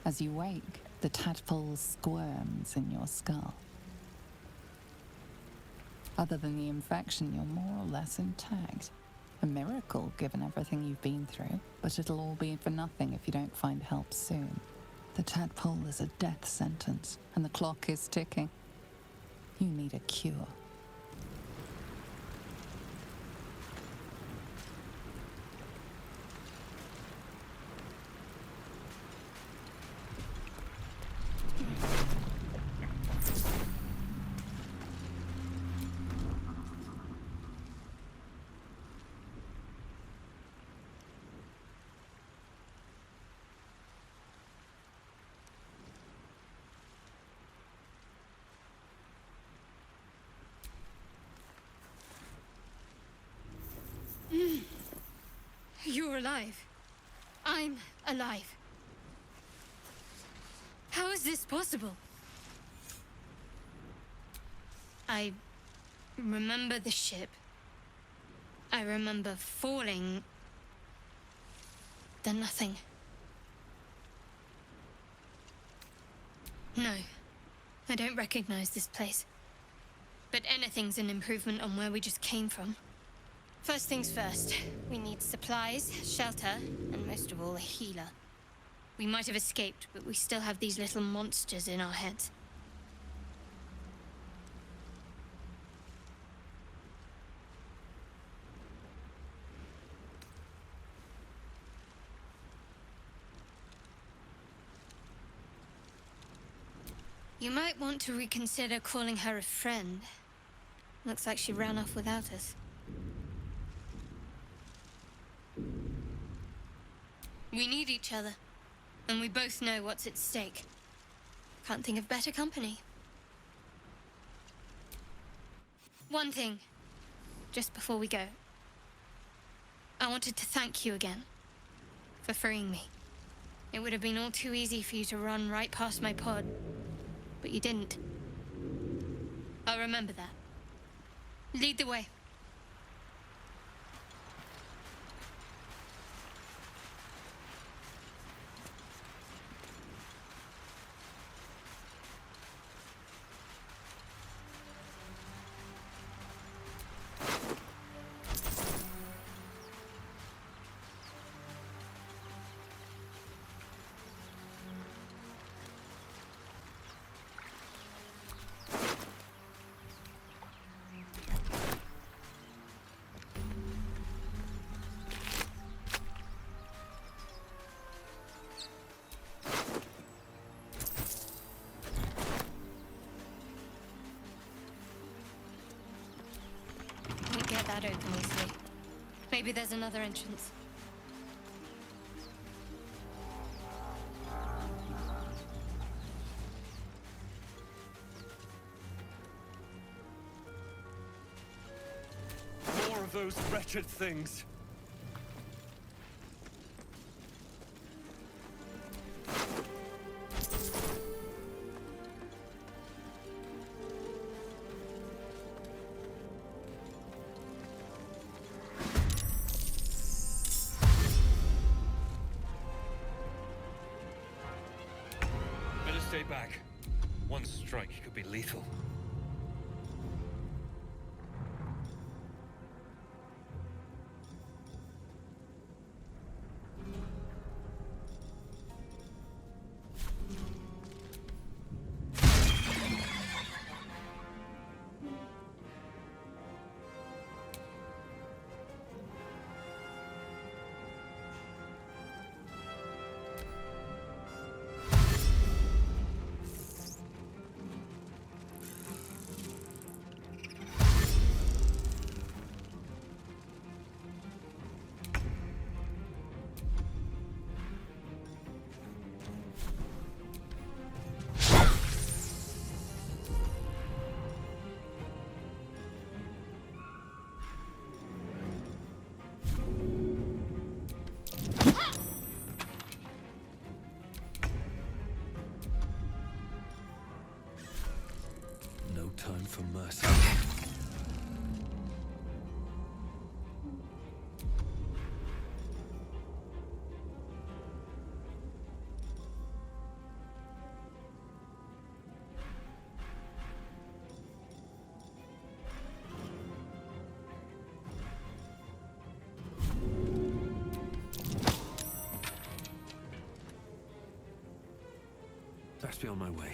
As you wake, the tadpole squirms in your skull. Other than the infection, you're more or less intact. A miracle, given everything you've been through, but it'll all be for nothing if you don't find help soon. The tadpole is a death sentence, and the clock is ticking. You need a cure. You're alive. I'm alive. How is this possible? I remember the ship. I remember falling. Then nothing. No, I don't recognize this place. But anything's an improvement on where we just came from. First things first, we need supplies, shelter, and most of all, a healer. We might have escaped, but we still have these little monsters in our heads. You might want to reconsider calling her a friend. Looks like she ran off without us. We need each other, and we both know what's at stake. Can't think of better company. One thing, just before we go. I wanted to thank you again for freeing me. It would have been all too easy for you to run right past my pod, but you didn't. I'll remember that. Lead the way. That open easily. Maybe there's another entrance. More of those wretched things. Stay back. One strike could be lethal. Time for mercy. Best be on my way.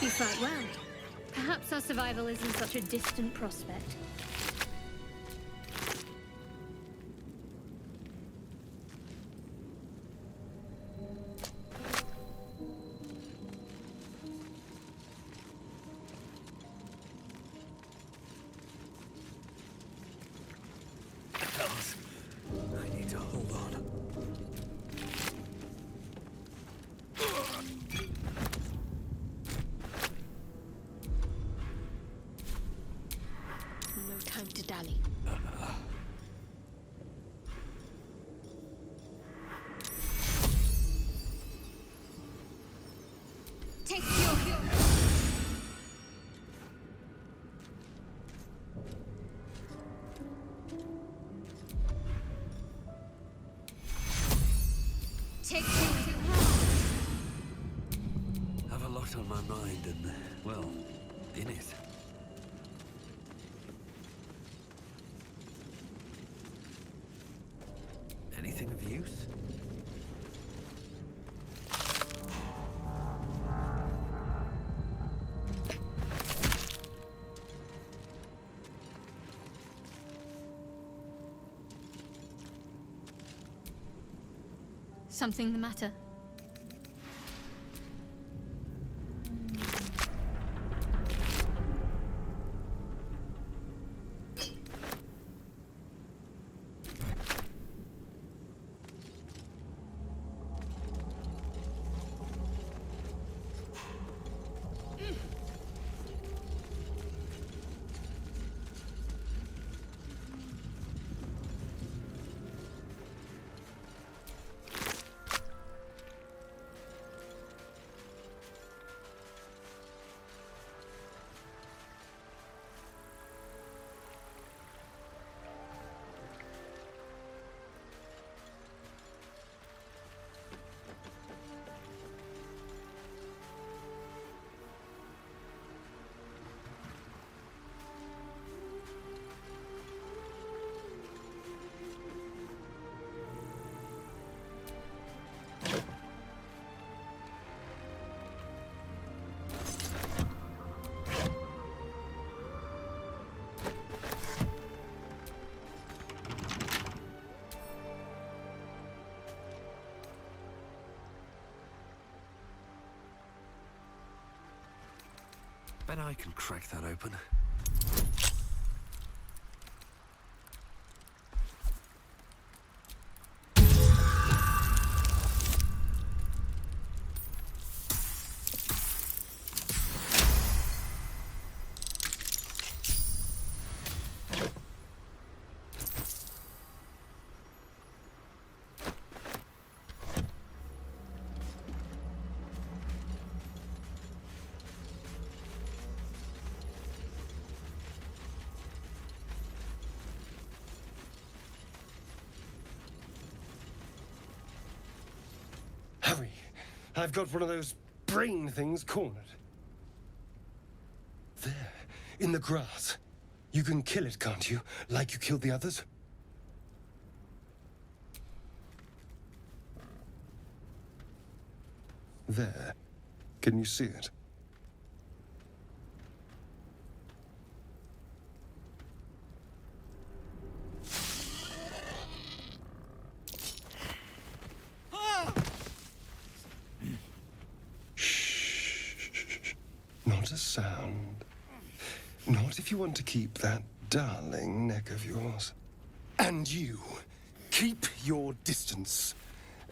You fight well. Perhaps our survival isn't such a distant prospect. I need to hold on. No time to dally. Take your... Take your... Have a lot on my mind and, well, in it. Anything of use? Something the matter? Bet I can crack that open. Hurry! I've got one of those brain things cornered. There. in the grass. You can kill it, can't you? Like you killed the others? There. Can you see it? Shh. Not a sound. Not if you want to keep that darling neck of yours. And you, keep your distance.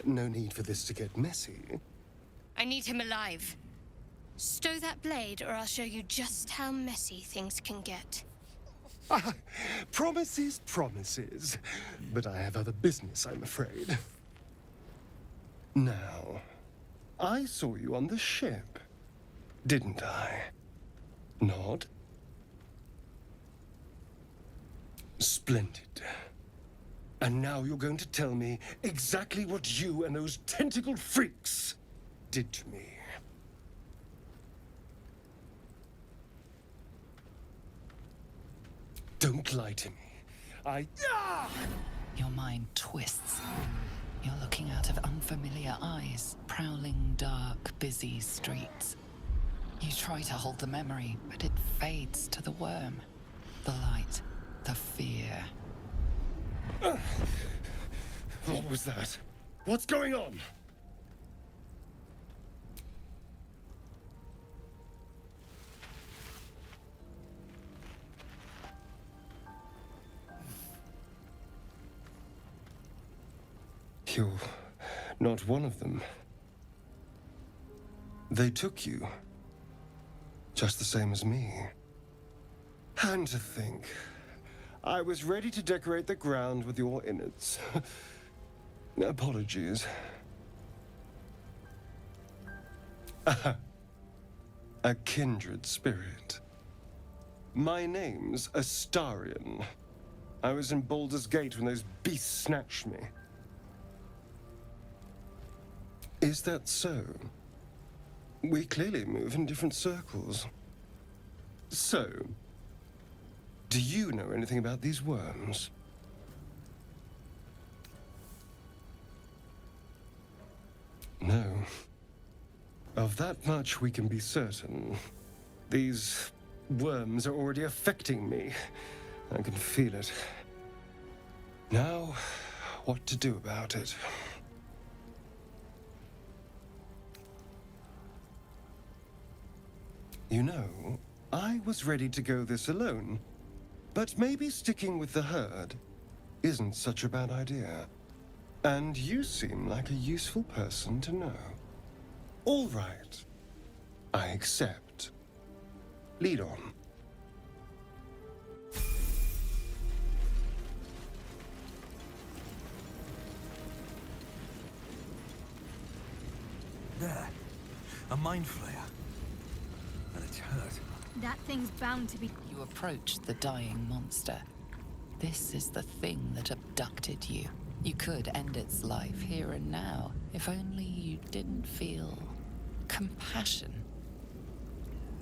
No need for this to get messy. I need him alive. Stow that blade, or I'll show you just how messy things can get. Promises, promises. But I have other business, I'm afraid. Now, I saw you on the ship, didn't I? Nod? Splendid. And now you're going to tell me exactly what you and those tentacled freaks did to me. Don't lie to me. Your mind twists. You're looking out of unfamiliar eyes, prowling dark, busy streets. You try to hold the memory, but it fades to the worm. The light, the fear. What was that? What's going on? You're not one of them. They took you. Just the same as me. And to think, I was ready to decorate the ground with your innards. Apologies. A kindred spirit. My name's Astarion. I was in Baldur's Gate when those beasts snatched me. Is that so? We clearly move in different circles. So, do you know anything about these worms? No. Of that much we can be certain. These worms are already affecting me. I can feel it. Now, what to do about it? You know, I was ready to go this alone, but maybe sticking with the herd isn't such a bad idea. And you seem like a useful person to know. All right. I accept. Lead on. There. A mind flayer. And it's hurt. That thing's bound to be... You approach the dying monster. This is the thing that abducted you. You could end its life here and now, if only you didn't feel compassion.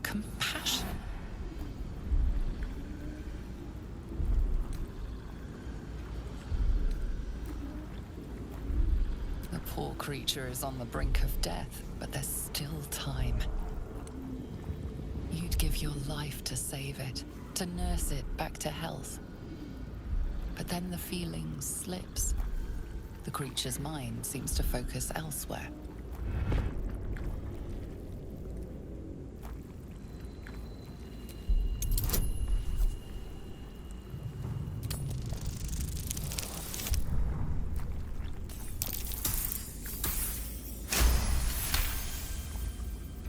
Compassion. The poor creature is on the brink of death, but there's still time. You'd give your life to save it, to nurse it back to health. But then the feeling slips. The creature's mind seems to focus elsewhere.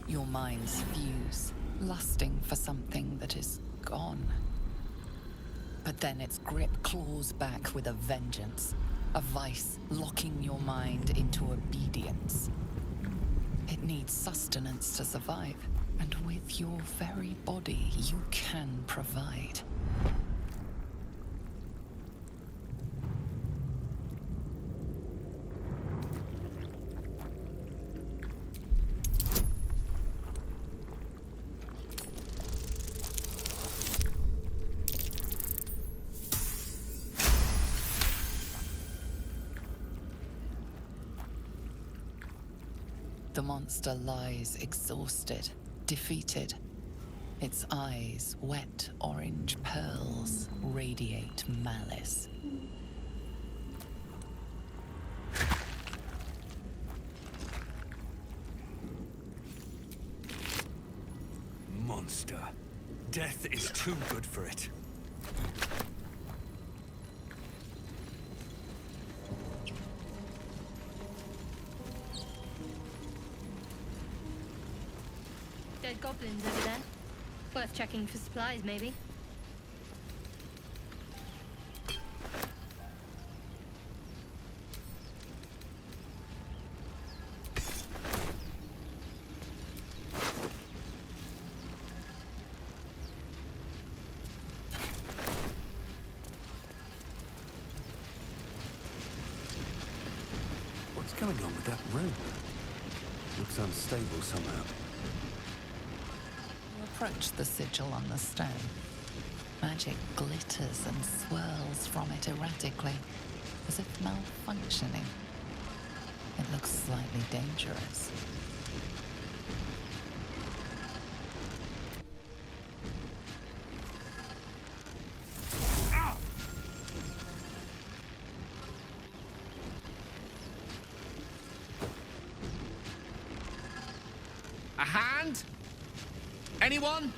Your minds fuse, lusting for something that is gone. But then its grip claws back with a vengeance, a vice locking your mind into obedience. It needs sustenance to survive, and with your very body, you can provide. The monster lies exhausted, defeated. Its eyes, wet orange pearls, radiate malice. Monster. Death is too good for it. Dead goblins over there. Worth checking for supplies, maybe. What's going on with that room? Looks unstable somehow. You approach the sigil on the stone. Magic glitters and swirls from it erratically, as if malfunctioning. It looks slightly dangerous. A hand? Anyone?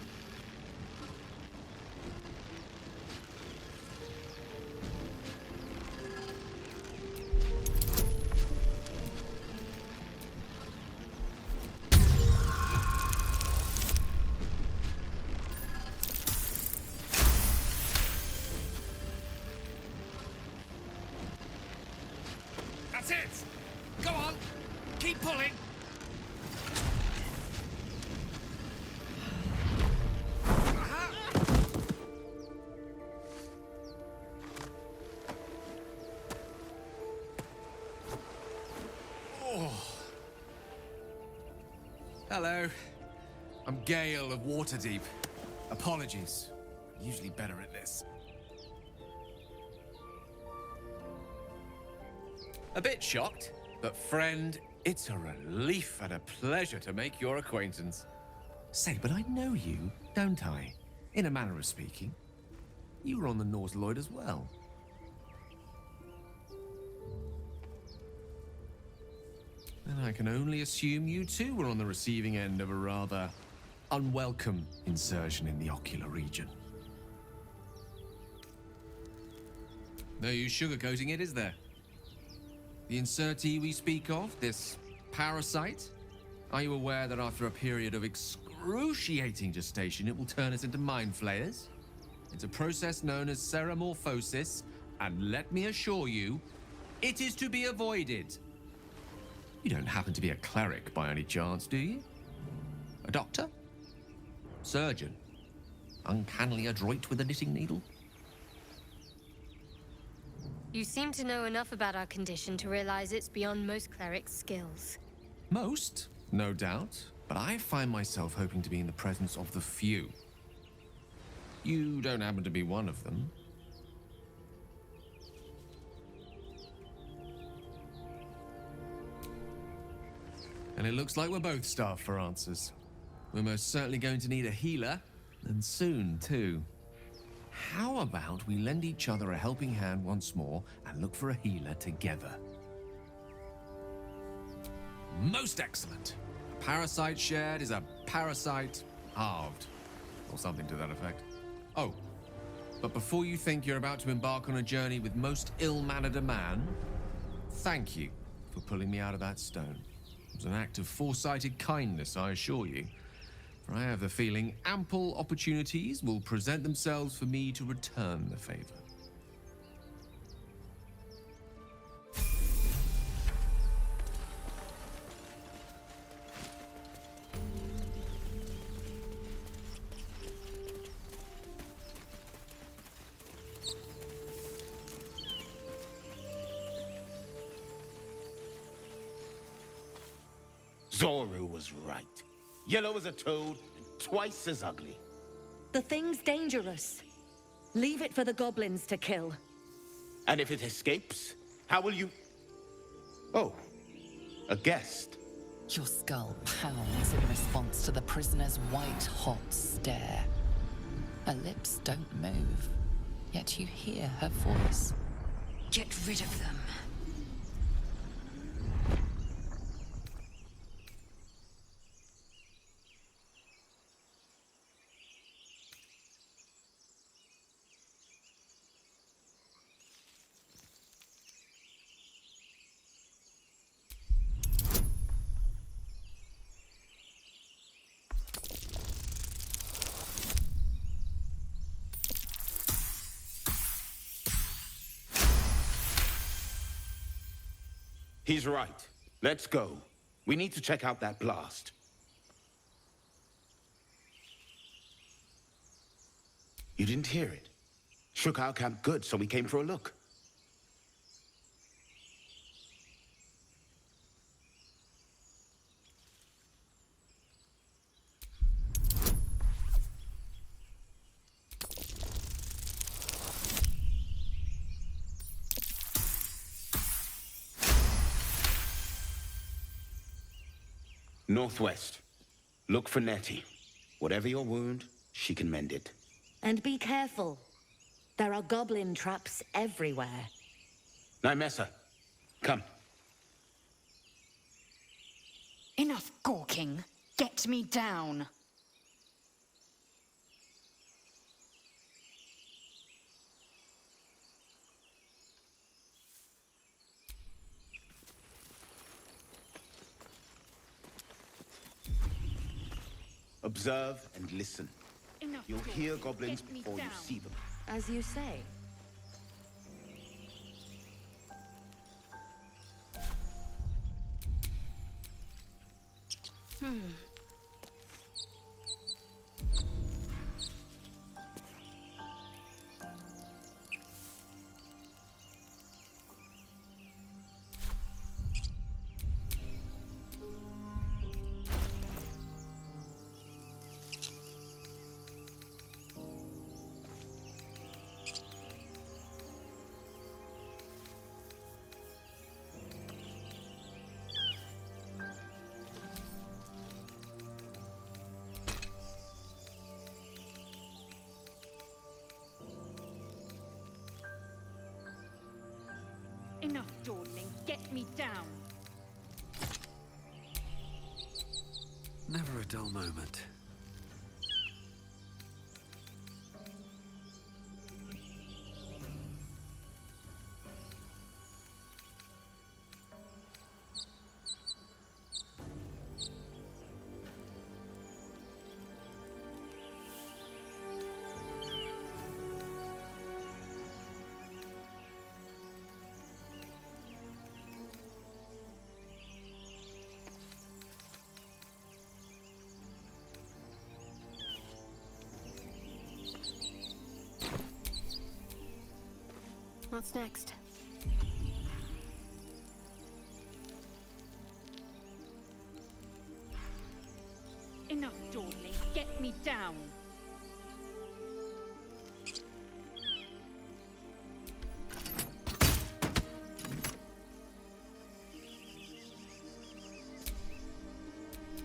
That's it! Go on! Keep pulling! Hello. I'm Gale of Waterdeep. Apologies. Usually better at this. A bit shocked, but friend, it's a relief and a pleasure to make your acquaintance. Say, but I know you, don't I? In a manner of speaking. You were on the Norse Lloyd as well. And I can only assume you too were on the receiving end of a rather unwelcome insertion in the ocular region. No use sugarcoating it, is there? The insertee we speak of, this parasite, are you aware that after a period of excruciating gestation, it will turn us into mind flayers? It's a process known as ceramorphosis, and let me assure you, it is to be avoided. You don't happen to be a cleric by any chance, do you? A doctor? Surgeon? Uncannily adroit with a knitting needle? You seem to know enough about our condition to realize it's beyond most clerics' skills. Most, no doubt, but I find myself hoping to be in the presence of the few. You don't happen to be one of them. And it looks like we're both starved for answers. We're most certainly going to need a healer, and soon, too. How about we lend each other a helping hand once more and look for a healer together? Most excellent. A parasite shared is a parasite halved, or something to that effect. Oh, but before you think you're about to embark on a journey with most ill-mannered a man, thank you for pulling me out of that stone. It was an act of foresighted kindness, I assure you. For I have the feeling ample opportunities will present themselves for me to return the favor. Zoru was right. Yellow as a toad, and twice as ugly. The thing's dangerous. Leave it for the goblins to kill. And if it escapes, how will you... Oh, a guest. Your skull pounds in response to the prisoner's white-hot stare. Her lips don't move, yet you hear her voice. Get rid of them. He's right. Let's go. We need to check out that blast. You didn't hear it? Shook our camp good, so we came for a look. Northwest. Look for Nettie. Whatever your wound, she can mend it. And be careful. There are goblin traps everywhere. Nymessa, come. Enough gawking. Get me down. Observe and listen. Enough You'll talk. hear goblins Get me before you down. see them. As you say. Enough dawdling. Get me down. Never a dull moment. What's next? Enough dawdling. Get me down.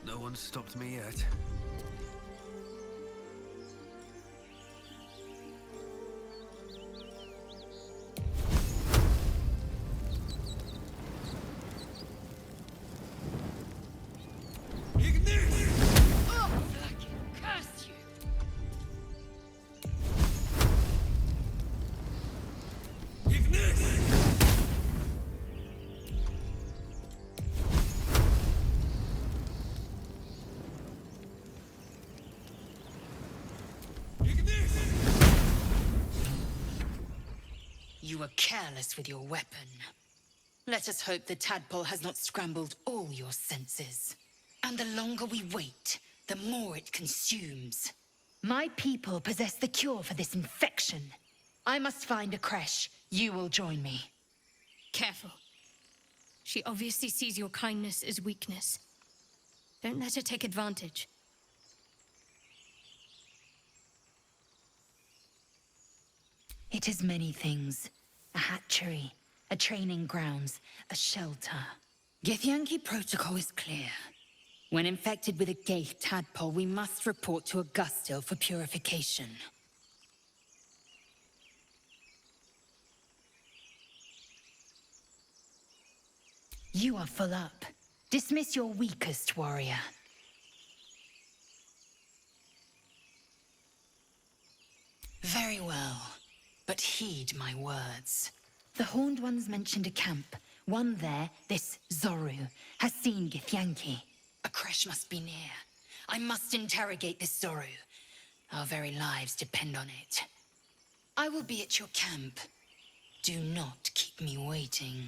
No one's stopped me yet. Curse you! You were careless with your weapon. Let us hope the tadpole has not scrambled all your senses. And the longer we wait, the more it consumes. My people possess the cure for this infection. I must find a creche. You will join me. Careful. She obviously sees your kindness as weakness. Don't let her take advantage. It is many things. A hatchery, a training grounds, a shelter. Githyanki protocol is clear. When infected with a Geich tadpole, we must report to Augustil for purification. You are full up. Dismiss your weakest warrior. Very well, but heed my words. The Horned Ones mentioned a camp. One there, this Zoru, has seen Githyanki. A crash must be near. I must interrogate this Zoru. Our very lives depend on it. I will be at your camp. Do not keep me waiting.